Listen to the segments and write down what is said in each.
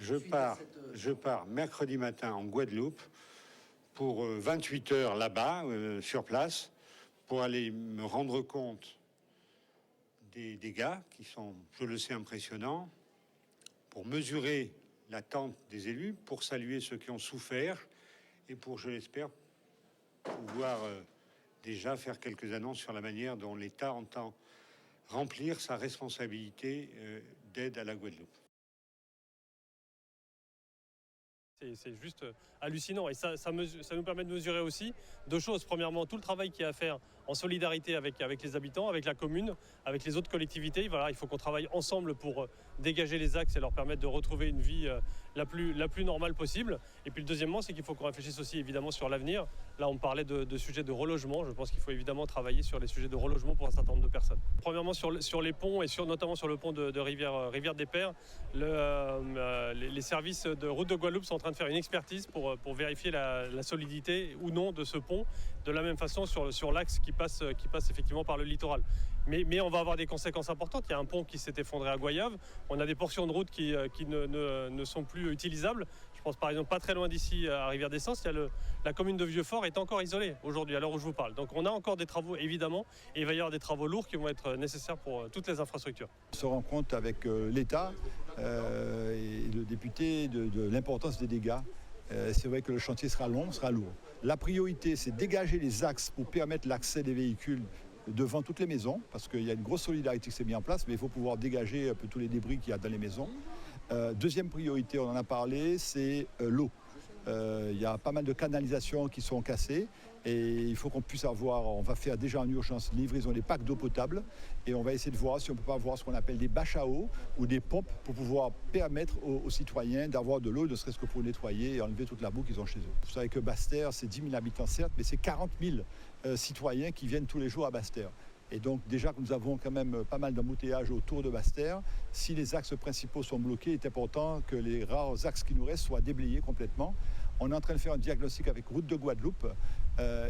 je pars mercredi matin en Guadeloupe pour 28 heures là-bas, sur place, pour aller me rendre compte des dégâts qui sont, je le sais, impressionnants, pour mesurer l'attente des élus, pour saluer ceux qui ont souffert et pour, je l'espère, pouvoir déjà faire quelques annonces sur la manière dont l'État entend remplir sa responsabilité d'aide à la Guadeloupe. C'est juste hallucinant et ça nous permet de mesurer aussi deux choses. Premièrement, tout le travail qu'il y a à faire en solidarité avec les habitants, avec la commune, avec les autres collectivités. Voilà, il faut qu'on travaille ensemble pour dégager les axes et leur permettre de retrouver une vie la plus normale possible. Et puis le deuxièmement, c'est qu'il faut qu'on réfléchisse aussi évidemment sur l'avenir. Là, on parlait de sujets de relogement. Je pense qu'il faut évidemment travailler sur les sujets de relogement pour un certain nombre de personnes. Premièrement, sur les ponts et notamment sur le pont de Rivière des Pères, les services de route de Guadeloupe sont en train de faire une expertise pour vérifier la solidité ou non de ce pont, de la même façon sur l'axe qui passe effectivement par le littoral. Mais on va avoir des conséquences importantes. Il y a un pont qui s'est effondré à Goyave, on a des portions de route qui ne sont plus utilisables. Je pense par exemple pas très loin d'ici à Rivière-d'Essence, la commune de Vieux-Fort est encore isolée aujourd'hui à l'heure où je vous parle. Donc on a encore des travaux évidemment et il va y avoir des travaux lourds qui vont être nécessaires pour toutes les infrastructures. On se rend compte avec l'État et le député de l'importance des dégâts. C'est vrai que le chantier sera long, sera lourd. La priorité, c'est dégager les axes pour permettre l'accès des véhicules devant toutes les maisons, parce qu'il y a une grosse solidarité qui s'est mise en place, mais il faut pouvoir dégager un peu tous les débris qu'il y a dans les maisons. Deuxième priorité, on en a parlé, c'est l'eau. Il y a pas mal de canalisations qui sont cassées et il faut qu'on puisse on va faire déjà en urgence livraison des packs d'eau potable et on va essayer de voir si on peut pas avoir ce qu'on appelle des bâches à eau ou des pompes pour pouvoir permettre aux citoyens d'avoir de l'eau, ne serait-ce que pour nettoyer et enlever toute la boue qu'ils ont chez eux. Vous savez que Basse-Terre, c'est 10 000 habitants certes, mais c'est 40 000 citoyens qui viennent tous les jours à Basse-Terre. Et donc déjà que nous avons quand même pas mal d'embouteillages autour de Basse-Terre, si les axes principaux sont bloqués, il est important que les rares axes qui nous restent soient déblayés complètement. On est en train de faire un diagnostic avec Route de Guadeloupe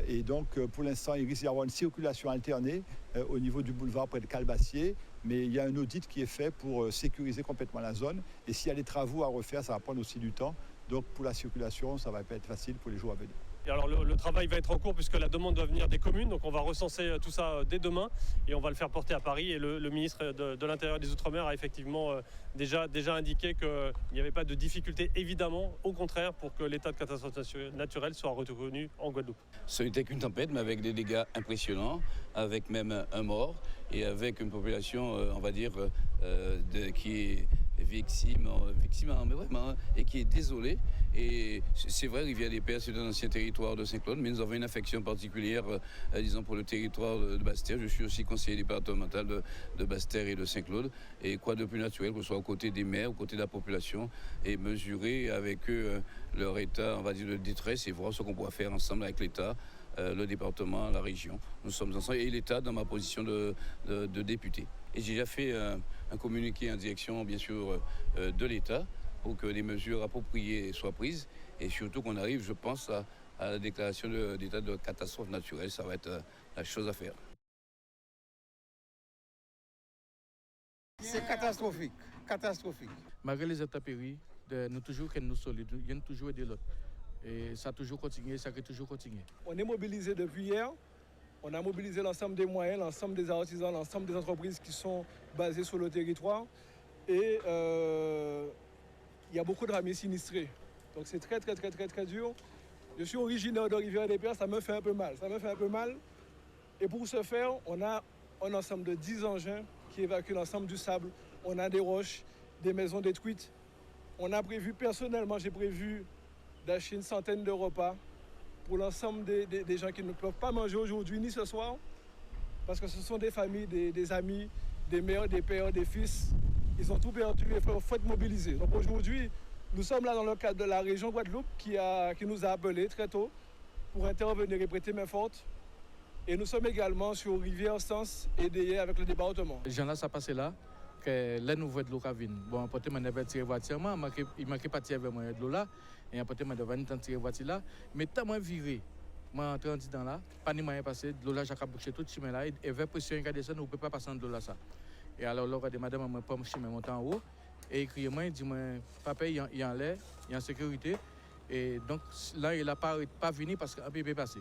et donc pour l'instant il risque d'y avoir une circulation alternée au niveau du boulevard près de Calbassier, mais il y a un audit qui est fait pour sécuriser complètement la zone et s'il y a des travaux à refaire, ça va prendre aussi du temps. Donc pour la circulation, ça va pas être facile pour les jours à venir. Et alors le travail va être en cours puisque la demande doit venir des communes, donc on va recenser tout ça dès demain et on va le faire porter à Paris et le ministre de l'Intérieur et des Outre-mer a effectivement déjà indiqué qu'il n'y avait pas de difficulté évidemment, au contraire pour que l'état de catastrophe naturelle soit reconnu en Guadeloupe. Ce n'était qu'une tempête mais avec des dégâts impressionnants, avec même un mort et avec une population on va dire qui est victime mais vraiment et qui est désolée. Et c'est vrai, Rivière des Pères, c'est un ancien territoire de Saint-Claude, mais nous avons une affection particulière, disons, pour le territoire de Basse-Terre. Je suis aussi conseiller départemental de Basse-Terre et de Saint-Claude. Et quoi de plus naturel que ce soit aux côtés des maires, aux côtés de la population, et mesurer avec eux leur état, on va dire, de détresse, et voir ce qu'on pourra faire ensemble avec l'État, le département, la région. Nous sommes ensemble, et l'État dans ma position de député. Et j'ai déjà fait un communiqué en direction, bien sûr, de l'État, pour que les mesures appropriées soient prises et surtout qu'on arrive, je pense, à la déclaration d'état de catastrophe naturelle. Ça va être la chose à faire. C'est catastrophique, catastrophique. Malgré les intempéries, nous toujours que nous solides, nous avons toujours aidé l'autre. Et ça a toujours continué, ça a toujours continué. On est mobilisé depuis hier. On a mobilisé l'ensemble des moyens, l'ensemble des artisans, l'ensemble des entreprises qui sont basées sur le territoire. Et il y a beaucoup de rames sinistrés. Donc c'est très dur. Je suis originaire de Rivière des Pères, ça me fait un peu mal. Et pour ce faire, on a un ensemble de 10 engins qui évacuent l'ensemble du sable. On a des roches, des maisons détruites. Personnellement, j'ai prévu d'acheter une centaine de repas pour l'ensemble des gens qui ne peuvent pas manger aujourd'hui ni ce soir. Parce que ce sont des familles, des amis, des mères, des pères, des fils. Ils ont tout perdu et il faut être mobilisés. Donc aujourd'hui, nous sommes là dans le cadre de la région Guadeloupe qui nous a appelés très tôt pour intervenir et prêter main forte. Et nous sommes également sur Rivière-Sens et Déé avec le département. Les gens là, ça passait là, que là nous voyons de l'eau qui vient. Bon, après, on avait tiré voiture, il manquait pas tirer avec de l'eau là. Et après, on avait tiré voiture là. Mais tant moins viré, moi entré en dedans là, pas ni moyen passer, de l'eau là, j'ai bouché tout le chemin là. Et vers pression qui descend, on ne peut pas passer de l'eau là ça. Et alors, là, madame, on prend le chemin montant en haut. Et il crie moi, il dit moi, papa, il est en l'air, il est en sécurité. Et donc là, il n'a pas venu parce qu'un peu passé.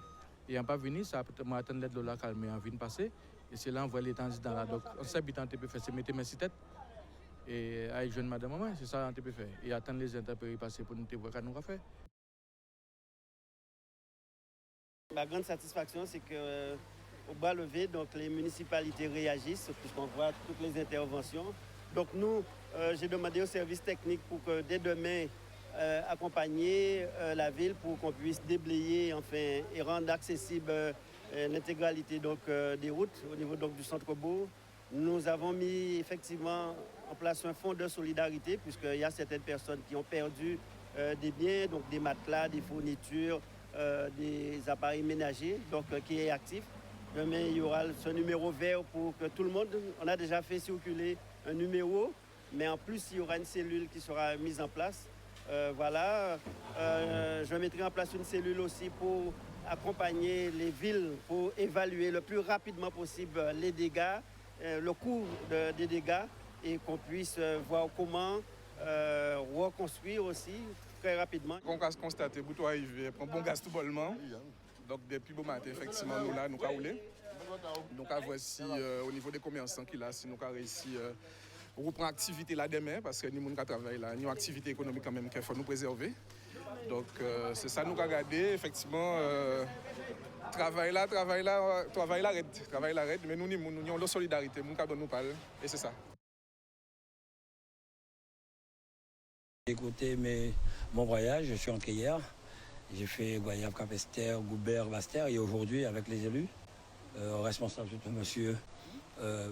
Il n'a pas venu, ça peut attendre l'aide de la calme, il a venu passer. Et c'est là on voit les temps dans là. Donc, on sait que peut faire, c'est mettre mes têtes et avec jeune madame maman, c'est ça qu'on peut faire. Et attendre les intempéries passer pour nous voir ce qu'on nous faire. Ma grande satisfaction, c'est qu'au bas levé, donc les municipalités réagissent, puisqu'on voit toutes les interventions. Donc nous, j'ai demandé au service technique pour que dès demain, accompagner la ville pour qu'on puisse déblayer enfin, et rendre accessible l'intégralité des routes au niveau donc, du centre-bourg. Nous avons mis effectivement en place un fonds de solidarité, puisqu'il y a certaines personnes qui ont perdu des biens, donc des matelas, des fournitures, des appareils ménagers, donc qui est actif. Demain, il y aura ce numéro vert pour que tout le monde, on a déjà fait circuler un numéro, mais en plus, il y aura une cellule qui sera mise en place. Voilà, je mettrai en place une cellule aussi pour accompagner les villes, pour évaluer le plus rapidement possible les dégâts, le coût des dégâts, et qu'on puisse voir comment reconstruire aussi très rapidement. On a constaté que tout arrivé, un bon gaz tout bonnement. Donc depuis bon matin, effectivement, nous là, nous avons roulé. Donc voici au niveau des commerçants qui là, si nous avons réussi à reprendre l'activité là demain, parce que nous travaillons là, nous avons une activité économique quand même qu'il faut nous préserver. Donc c'est ça nous avons regardé, effectivement, travail là, mais nous avons la solidarité, nous avons nous parler, et c'est ça. Écoutez, mon voyage, je suis entré hier. J'ai fait Goyave, Capesterre, Goubert, Bastère, et aujourd'hui, avec les élus, responsables de M.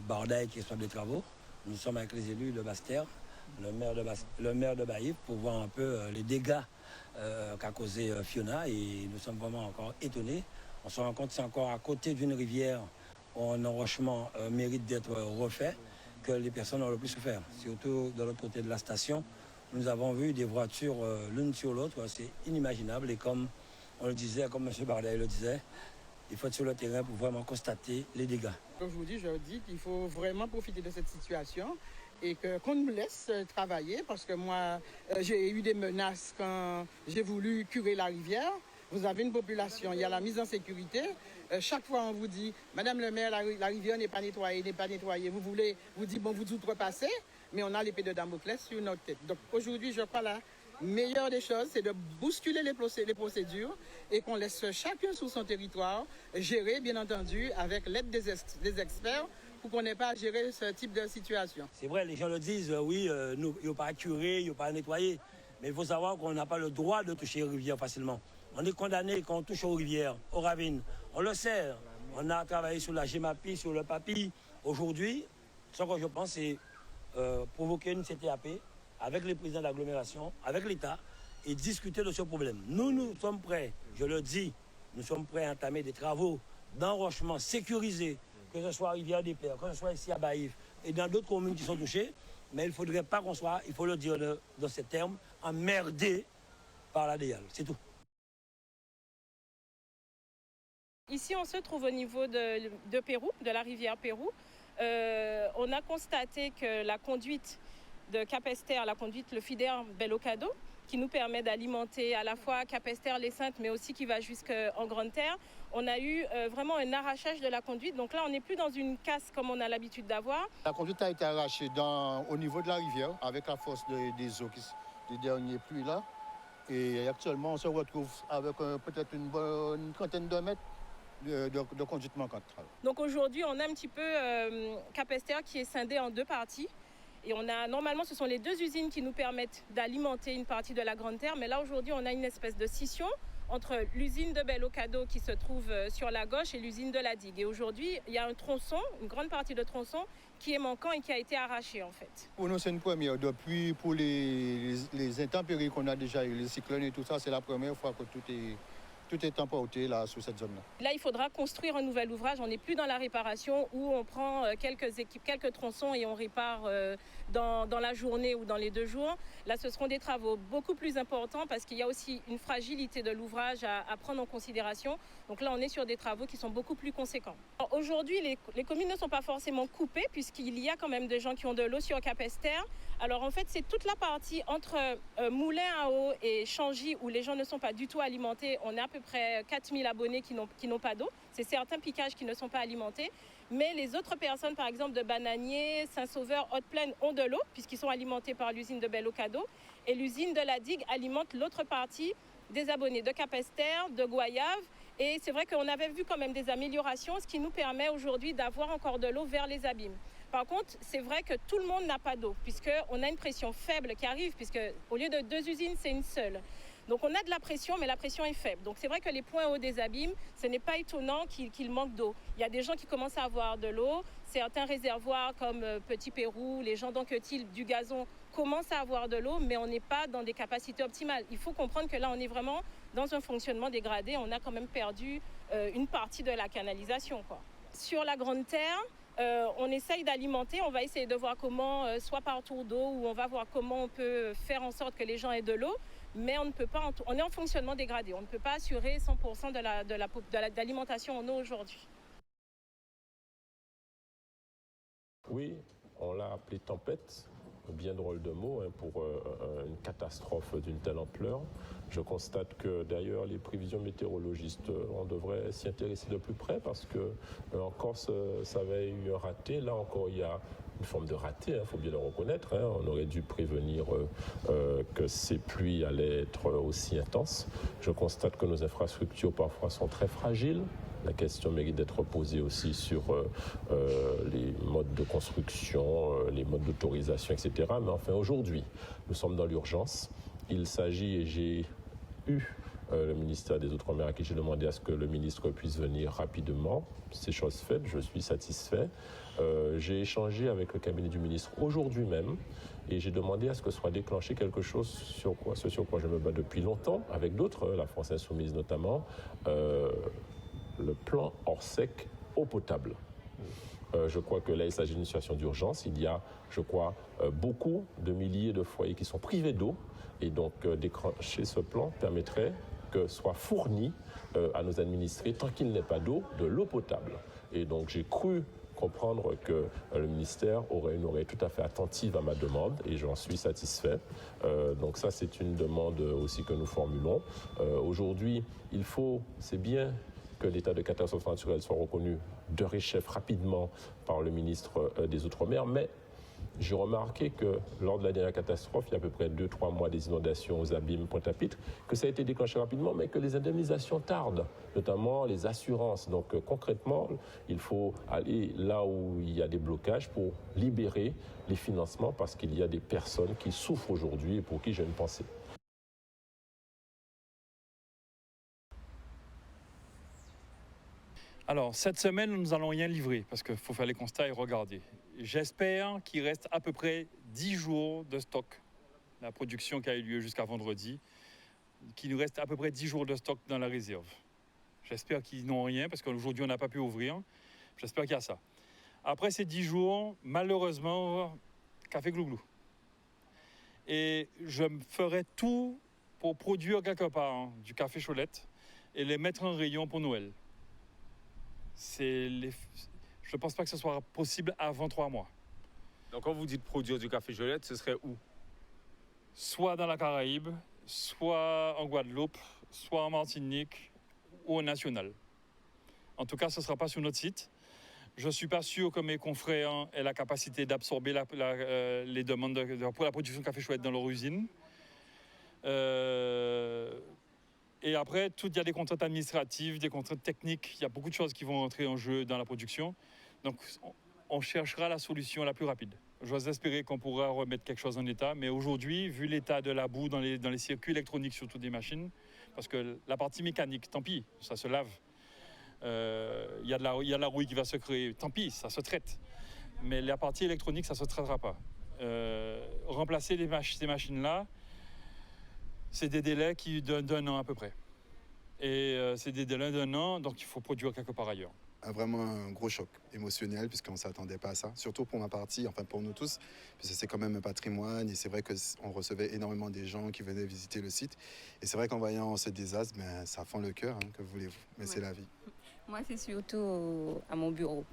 Bardaï qui est responsable des travaux, nous sommes avec les élus de Bastère, le maire de Baïf, pour voir un peu les dégâts qu'a causé Fiona, et nous sommes vraiment encore étonnés. On se rend compte que c'est encore à côté d'une rivière où un enrochement mérite d'être refait, que les personnes ont le plus souffert, surtout de l'autre côté de la station. Nous avons vu des voitures l'une sur l'autre, c'est inimaginable. Et comme on le disait, comme M. Bardaï le disait, il faut être sur le terrain pour vraiment constater les dégâts. Comme je vous dis, qu'il faut vraiment profiter de cette situation et qu'on nous laisse travailler, parce que moi, j'ai eu des menaces quand j'ai voulu curer la rivière. Vous avez une population, il y a la mise en sécurité. Chaque fois, on vous dit, Madame le maire, la rivière n'est pas nettoyée, vous dites, bon, vous outrepassez, mais on a l'épée de Damoclès sur notre tête. Donc aujourd'hui, je crois la meilleure des choses, c'est de bousculer les procédures et qu'on laisse chacun sur son territoire gérer, bien entendu, avec l'aide des experts, pour qu'on n'ait pas à gérer ce type de situation. C'est vrai, les gens le disent, oui, il n'y a pas à curer, il n'y a pas à nettoyer. Mais il faut savoir qu'on n'a pas le droit de toucher les rivières facilement. On est condamné quand on touche aux rivières, aux ravines. On le sait. On a travaillé sur la GEMAPI, sur le PAPI. Aujourd'hui, ce que je pense, c'est provoquer une CTAP avec les présidents d'agglomération, avec l'État, et discuter de ce problème. Nous sommes prêts, je le dis, nous sommes prêts à entamer des travaux d'enrochement sécurisés, que ce soit à Rivière-des-Pères, que ce soit ici à Baïf et dans d'autres communes qui sont touchées. Mais il ne faudrait pas qu'on soit, il faut le dire dans ces termes, emmerdé par la DIAL. C'est tout. Ici, on se trouve au niveau de Pérou, de la rivière Pérou. On a constaté que la conduite de Capesterre, le FIDER Bellocado, qui nous permet d'alimenter à la fois Capesterre, les Saintes, mais aussi qui va jusqu'en Grande Terre, on a eu vraiment un arrachage de la conduite. Donc là, on n'est plus dans une casse comme on a l'habitude d'avoir. La conduite a été arrachée au niveau de la rivière avec la force des eaux des derniers pluies là. Et actuellement, on se retrouve avec peut-être une trentaine de mètres de conduite manquante. Donc aujourd'hui, on a un petit peu Capesterre qui est scindé en deux parties. Et normalement, ce sont les deux usines qui nous permettent d'alimenter une partie de la Grande Terre. Mais là, aujourd'hui, on a une espèce de scission entre l'usine de Bellocado qui se trouve sur la gauche et l'usine de la digue. Et aujourd'hui, il y a un tronçon, une grande partie de tronçon qui est manquant et qui a été arraché en fait. Pour nous, c'est une première. Depuis, pour les intempéries qu'on a déjà eu, les cyclones et tout ça, c'est la première fois que tout est tout est emporté là sur cette zone-là. Là, il faudra construire un nouvel ouvrage. On n'est plus dans la réparation où on prend quelques tronçons et on répare dans la journée ou dans les 2 jours. Là, ce seront des travaux beaucoup plus importants parce qu'il y a aussi une fragilité de l'ouvrage à prendre en considération. Donc là, on est sur des travaux qui sont beaucoup plus conséquents. Aujourd'hui, les communes ne sont pas forcément coupées puisqu'il y a quand même des gens qui ont de l'eau sur Capesterre. Alors en fait, c'est toute la partie entre Moulin à eau et Changy où les gens ne sont pas du tout alimentés. On a à peu près 4000 abonnés qui n'ont pas d'eau. C'est certains piquages qui ne sont pas alimentés. Mais les autres personnes, par exemple de Bananier, Saint-Sauveur, Haute-Plaine, ont de l'eau puisqu'ils sont alimentés par l'usine de Bel-Ocado. Et l'usine de la Digue alimente l'autre partie des abonnés de Capesterre, de Goyave. Et c'est vrai qu'on avait vu quand même des améliorations, ce qui nous permet aujourd'hui d'avoir encore de l'eau vers les abîmes. Par contre, c'est vrai que tout le monde n'a pas d'eau, puisqu'on a une pression faible qui arrive, puisque au lieu de 2 usines, c'est une seule. Donc on a de la pression, mais la pression est faible. Donc c'est vrai que les points hauts des abîmes, ce n'est pas étonnant qu'il manque d'eau. Il y a des gens qui commencent à avoir de l'eau. Certains réservoirs comme Petit Pérou, les gens d'Anquetil, du Gazon, commencent à avoir de l'eau, mais on n'est pas dans des capacités optimales. Il faut comprendre que là, on est vraiment dans un fonctionnement dégradé. On a quand même perdu une partie de la canalisation, quoi. Sur la Grande Terre, on essaye d'alimenter, on va essayer de voir comment, soit par tour d'eau, ou on va voir comment on peut faire en sorte que les gens aient de l'eau, mais on ne peut pas, on est en fonctionnement dégradé, on ne peut pas assurer 100% de l'alimentation en eau aujourd'hui. Oui, on l'a appelé tempête, bien drôle de mot pour une catastrophe d'une telle ampleur. Je constate que d'ailleurs les prévisions météorologistes, on devrait s'y intéresser de plus près parce que en Corse, ça avait eu un raté. Là encore, il y a une forme de raté, il faut bien le reconnaître. On aurait dû prévenir que ces pluies allaient être aussi intenses. Je constate que nos infrastructures parfois sont très fragiles. La question mérite d'être posée aussi sur les modes de construction, les modes d'autorisation, etc. Mais enfin, aujourd'hui, nous sommes dans l'urgence. Il s'agit, et j'ai eu le ministère des Outre-mer à qui j'ai demandé à ce que le ministre puisse venir rapidement. C'est chose faite, je suis satisfait. J'ai échangé avec le cabinet du ministre aujourd'hui même et j'ai demandé à ce que soit déclenché quelque chose sur quoi je me bats depuis longtemps, avec d'autres, la France Insoumise notamment, le plan Orsec eau potable. Je crois que là, il s'agit d'une situation d'urgence. Il y a, je crois, beaucoup de milliers de foyers qui sont privés d'eau. Et donc, déclencher ce plan permettrait que soit fourni à nos administrés, tant qu'il n'est pas d'eau, de l'eau potable. Et donc, j'ai cru comprendre que le ministère aurait une oreille tout à fait attentive à ma demande et j'en suis satisfait. Donc ça, c'est une demande aussi que nous formulons. Aujourd'hui, c'est bien que l'état de catastrophe naturelle soit reconnu de réchef rapidement par le ministre des Outre-mer, mais j'ai remarqué que lors de la dernière catastrophe, il y a à peu près 2-3 mois des inondations aux abîmes Pointe-à-Pitre, que ça a été déclenché rapidement, mais que les indemnisations tardent, notamment les assurances. Donc concrètement, il faut aller là où il y a des blocages pour libérer les financements, parce qu'il y a des personnes qui souffrent aujourd'hui et pour qui j'ai une pensée. Alors, cette semaine, nous n'allons rien livrer parce qu'il faut faire les constats et regarder. J'espère qu'il reste à peu près 10 jours de stock. La production qui a eu lieu jusqu'à vendredi, qu'il nous reste à peu près 10 jours de stock dans la réserve. J'espère qu'ils n'ont rien parce qu'aujourd'hui, on n'a pas pu ouvrir. J'espère qu'il y a ça. Après ces 10 jours, malheureusement, café glouglou. Et je ferai tout pour produire quelque part du café Cholette et les mettre en rayon pour Noël. Je ne pense pas que ce soit possible avant 3 mois. Donc quand vous dites produire du café Cholette, ce serait où? Soit dans la Caraïbe, soit en Guadeloupe, soit en Martinique ou au national. En tout cas, ce ne sera pas sur notre site. Je ne suis pas sûr que mes confrères aient la capacité d'absorber les demandes pour la production de café Cholette dans leur usine. Et après, il y a des contraintes administratives, des contraintes techniques. Il y a beaucoup de choses qui vont entrer en jeu dans la production. Donc, on cherchera la solution la plus rapide. J'ose espérer qu'on pourra remettre quelque chose en état. Mais aujourd'hui, vu l'état de la boue dans les circuits électroniques, surtout des machines, parce que la partie mécanique, tant pis, ça se lave. Il y a de la rouille qui va se créer, tant pis, ça se traite. Mais la partie électronique, ça ne se traitera pas. Remplacer ces machines-là, c'est des délais d'un an à peu près. Et c'est des délais d'un an, donc il faut produire quelque part ailleurs. Vraiment un gros choc émotionnel puisqu'on ne s'attendait pas à ça, surtout pour ma partie, enfin pour nous tous, puisque c'est quand même un patrimoine et c'est vrai qu'on recevait énormément des gens qui venaient visiter le site. Et c'est vrai qu'en voyant ce désastre, ça fend le cœur, hein, que voulez-vous, mais c'est la vie. Moi, c'est surtout à mon bureau.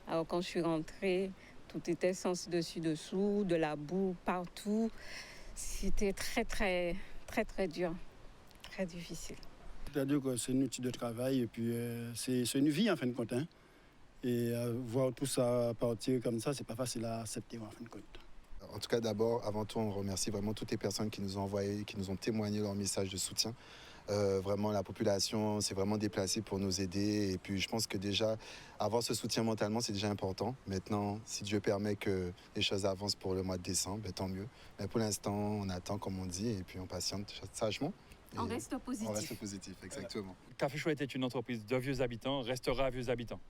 Alors quand je suis rentrée, tout était sens dessus-dessous, de la boue partout. C'était très, très, très, très dur, très difficile. C'est-à-dire que c'est un outil de travail et puis c'est une vie en fin de compte. Hein. Et voir tout ça partir comme ça, c'est pas facile à accepter en fin de compte. En tout cas, d'abord, avant tout, on remercie vraiment toutes les personnes qui nous ont envoyé, qui nous ont témoigné leur message de soutien. Vraiment, la population s'est vraiment déplacée pour nous aider. Et puis, je pense que déjà, avoir ce soutien mentalement, c'est déjà important. Maintenant, si Dieu permet que les choses avancent pour le mois de décembre, ben, tant mieux. Mais pour l'instant, on attend, comme on dit, et puis on patiente sagement. On reste positif. On reste positif, exactement. Café Chouette est une entreprise de vieux habitants, restera à vieux habitants.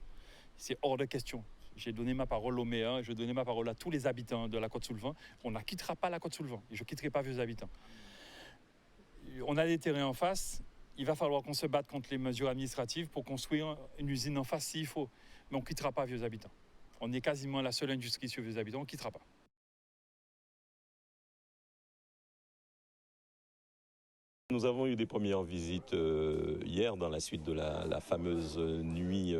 C'est hors de question. J'ai donné ma parole aux maires, je donnais ma parole à tous les habitants de la Côte-sous-le-Vent. On ne quittera pas la Côte-sous-le-Vent et je ne quitterai pas vieux habitants. On a des terrains en face, il va falloir qu'on se batte contre les mesures administratives pour construire une usine en face s'il faut. Mais on ne quittera pas vieux habitants. On est quasiment la seule industrie sur vieux habitants, on ne quittera pas. Nous avons eu des premières visites hier dans la suite de la fameuse nuit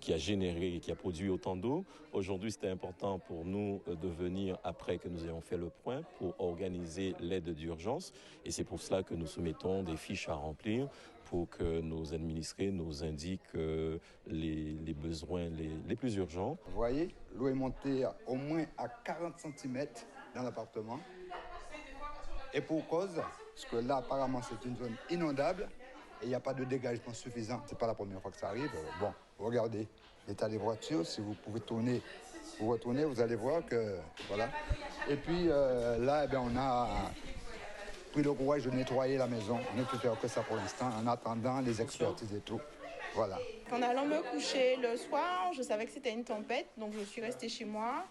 qui a généré et qui a produit autant d'eau. Aujourd'hui, c'était important pour nous de venir après que nous ayons fait le point pour organiser l'aide d'urgence. Et c'est pour cela que nous soumettons des fiches à remplir pour que nos administrés nous indiquent les besoins les plus urgents. Vous voyez, l'eau est montée au moins à 40 cm dans l'appartement. Et pour cause, parce que là, apparemment, c'est une zone inondable et il n'y a pas de dégagement suffisant. Ce n'est pas la première fois que ça arrive. Bon, regardez l'état des voitures. Si vous pouvez tourner, vous retournez, vous allez voir que... Voilà. Et puis là, eh bien, on a pris le courage de nettoyer la maison. On ne peut faire que ça pour l'instant, en attendant les expertises et tout. Voilà. En allant me coucher le soir, je savais que c'était une tempête, donc je suis restée chez moi.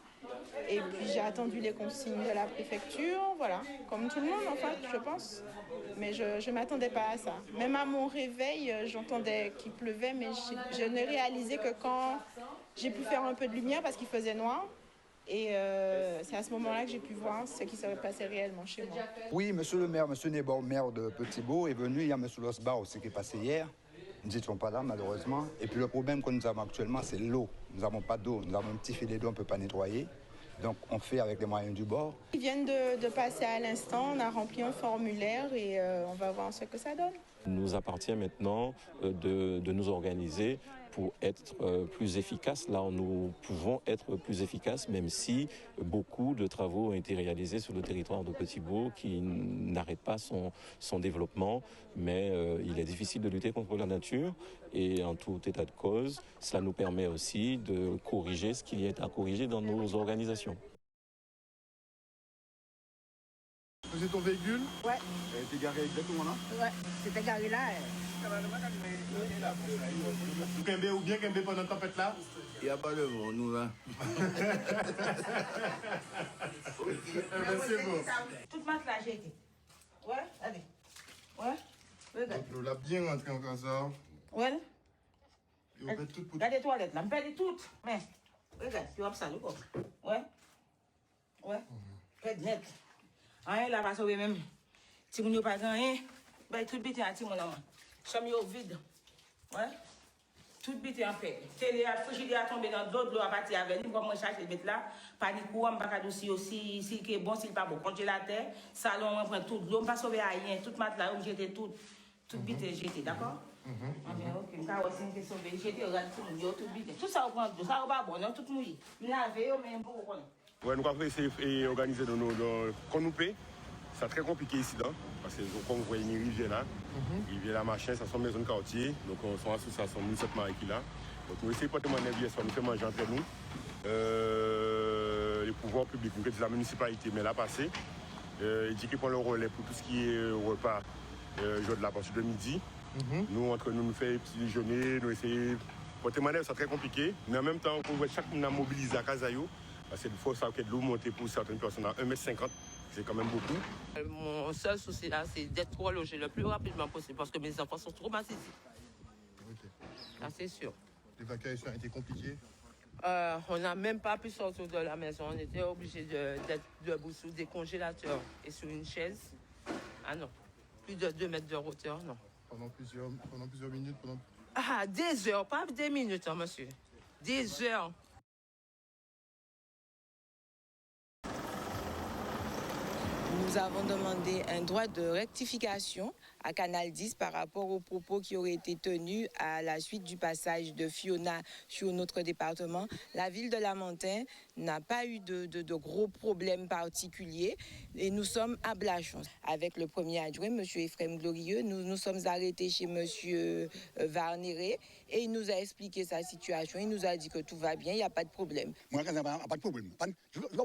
Et puis j'ai attendu les consignes de la préfecture, voilà, comme tout le monde en fait, je pense. Mais je ne m'attendais pas à ça. Même à mon réveil, j'entendais qu'il pleuvait, mais je n'ai réalisé que quand j'ai pu faire un peu de lumière parce qu'il faisait noir. Et c'est à ce moment-là que j'ai pu voir ce qui serait passé réellement chez moi. Oui, monsieur le maire, monsieur Nebor, maire de Petit-Beau, est venu. Il y a monsieur Losbar aussi qui est passé hier. Nous n'étions pas là, malheureusement. Et puis le problème que nous avons actuellement, c'est l'eau. Nous n'avons pas d'eau. Nous avons un petit filet d'eau, on ne peut pas nettoyer. Donc on fait avec les moyens du bord. Ils viennent de passer à l'instant, on a rempli un formulaire et on va voir ce que ça donne. Il nous appartient maintenant de nous organiser pour être plus efficaces là où nous pouvons être plus efficaces, même si beaucoup de travaux ont été réalisés sur le territoire de Petit-Beau qui n'arrêtent pas son développement, mais il est difficile de lutter contre la nature et en tout état de cause, cela nous permet aussi de corriger ce qu'il y a à corriger dans nos organisations. C'est ton véhicule? Ouais. Elle était garée exactement là? Ouais, c'était garé là. Vous Kembe ou bien Kembe pendant la tempête là? Il n'y a pas de vent, nous là. C'est bon. Toute ma là, j'ai été. Ouais, allez. Ouais. Regarde. L'eau l'a bien rentré en casa. Ouais. Regarde les toilettes là, me perdez toutes. Mais, regarde, tu vois ça, le corps. Ouais. Ouais. Faites net. Rien là, pas sauver même. Si vous n'avez pas gagné, ben tout bête à ti mon amant. Chambre vide. Ouais. Tout bête en fait. Télé à frigidaire a tombé dans l'eau à partir avec nous, comme moi chercher bête là. Pas de coup, on pas cadeau aussi si qui est bon, s'il pas bon. Congélateur, salon, on prend tout l'eau, on pas sauver rien, toute matelas, on jette tout bête jeté, d'accord? OK. Ça aussi qui sauver, jeté regarde tout le tout bête. Tout ça on prend, ça on pas bon, non tout mouillé. Laver mais bon on. Ouais, nous avons essayé d'organiser quand nous paye. C'est très compliqué ici, là, parce que comme vous voyez, une rivière là, rivière la machin, ça sont maisons de quartier, donc on sont association Municepe Marie qui là. Donc nous essayons de porter mon avis, nous faisons manger entre nous. Les pouvoirs publics, nous la municipalité, mais là passé, il dit qu'ils prennent le relais pour tout ce qui est repas, jour de la partie de midi. Nous, entre nous, nous faisons petit déjeuner, nous essayons de porter mon avis, c'est très compliqué, mais en même temps, chaque monde a mobilisé à Kazayo. Parce qu'il faut savoir que de l'eau montée pour certaines personnes à 1,50 m, C'est quand même beaucoup. Mon seul souci là, c'est d'être relogé le plus rapidement possible parce que mes enfants sont traumatisés. Ok. Là, c'est sûr. L'évacuation a été compliquée. On n'a même pas pu sortir de la maison. On était obligé d'être debout sous des congélateurs et sur une chaise. Ah non, plus de 2 mètres de hauteur, non. Pendant plusieurs minutes, Ah, des heures, pas des minutes, hein, monsieur. Des heures. Nous avons demandé un droit de rectification à Canal 10 par rapport aux propos qui auraient été tenus à la suite du passage de Fiona sur notre département. La ville de Lamentin n'a pas eu de gros problèmes particuliers et nous sommes à Blachon. Avec le premier adjoint, M. Ephraim Glorieux, nous sommes arrêtés chez M. Varnéré et il nous a expliqué sa situation. Il nous a dit que tout va bien, il n'y a pas de problème. Moi, pas de problème. Je ne sais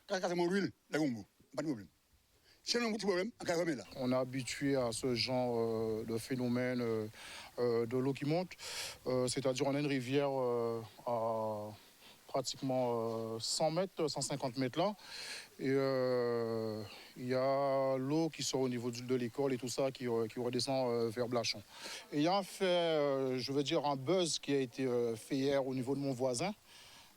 pas si mon huile, pas de problème. On est habitué à ce genre de phénomène de l'eau qui monte. C'est-à-dire on a une rivière à pratiquement 100 mètres, 150 mètres là. Et il y a l'eau qui sort au niveau de l'école et tout ça qui redescend vers Blachon. Et il y a un fait, je veux dire un buzz qui a été fait hier au niveau de mon voisin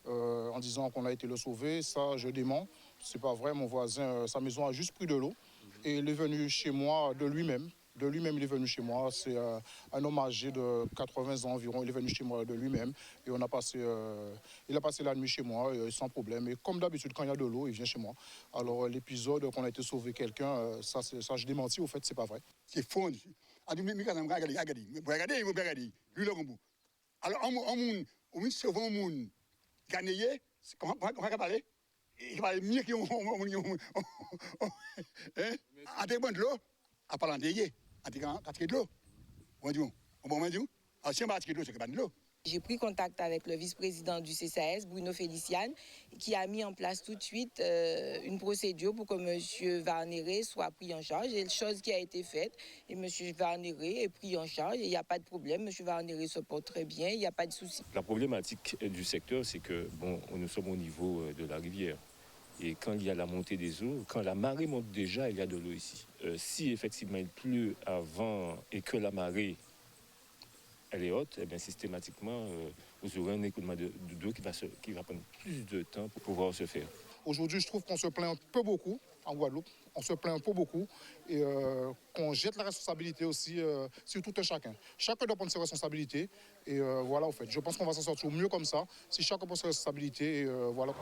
en disant qu'on a été le sauver. Ça, je dément. C'est pas vrai, mon voisin, sa maison a juste pris de l'eau et il est venu chez moi de lui-même. De lui-même, il est venu chez moi. C'est un homme âgé de 80 ans environ. Il est venu chez moi de lui-même et il a passé la nuit chez moi sans problème. Et comme d'habitude, quand il y a de l'eau, il vient chez moi. Alors l'épisode qu'on a été sauver quelqu'un, ça je démentis. Au fait, c'est pas vrai. C'est faux. Alors, on sauve un monde gagné, comment parler? Il va mieux que à des bonnes de l'eau, à parler d'ayé, à des de l'eau. On dit, alors si on va de l'eau, c'est pas de l'eau. J'ai pris contact avec le vice-président du CCAS, Bruno Féliciane, qui a mis en place tout de suite une procédure pour que M. Varnéré soit pris en charge. Et chose qui a été faite, et M. Varnéré est pris en charge, et il n'y a pas de problème. M. Varnéré se porte très bien, il n'y a pas de souci. La problématique du secteur, c'est que nous sommes au niveau de la rivière. Et quand il y a la montée des eaux, quand la marée monte déjà, il y a de l'eau ici. Si effectivement il pleut avant et que la marée elle est haute, et bien systématiquement, vous aurez un écoulement d'eau qui va prendre plus de temps pour pouvoir se faire. Aujourd'hui, je trouve qu'on se plaint un peu beaucoup en Guadeloupe. On se plaint un peu beaucoup et qu'on jette la responsabilité aussi sur tout un chacun. Chacun doit prendre ses responsabilités et voilà, au fait. Je pense qu'on va s'en sortir au mieux comme ça, si chacun prend ses responsabilités et voilà.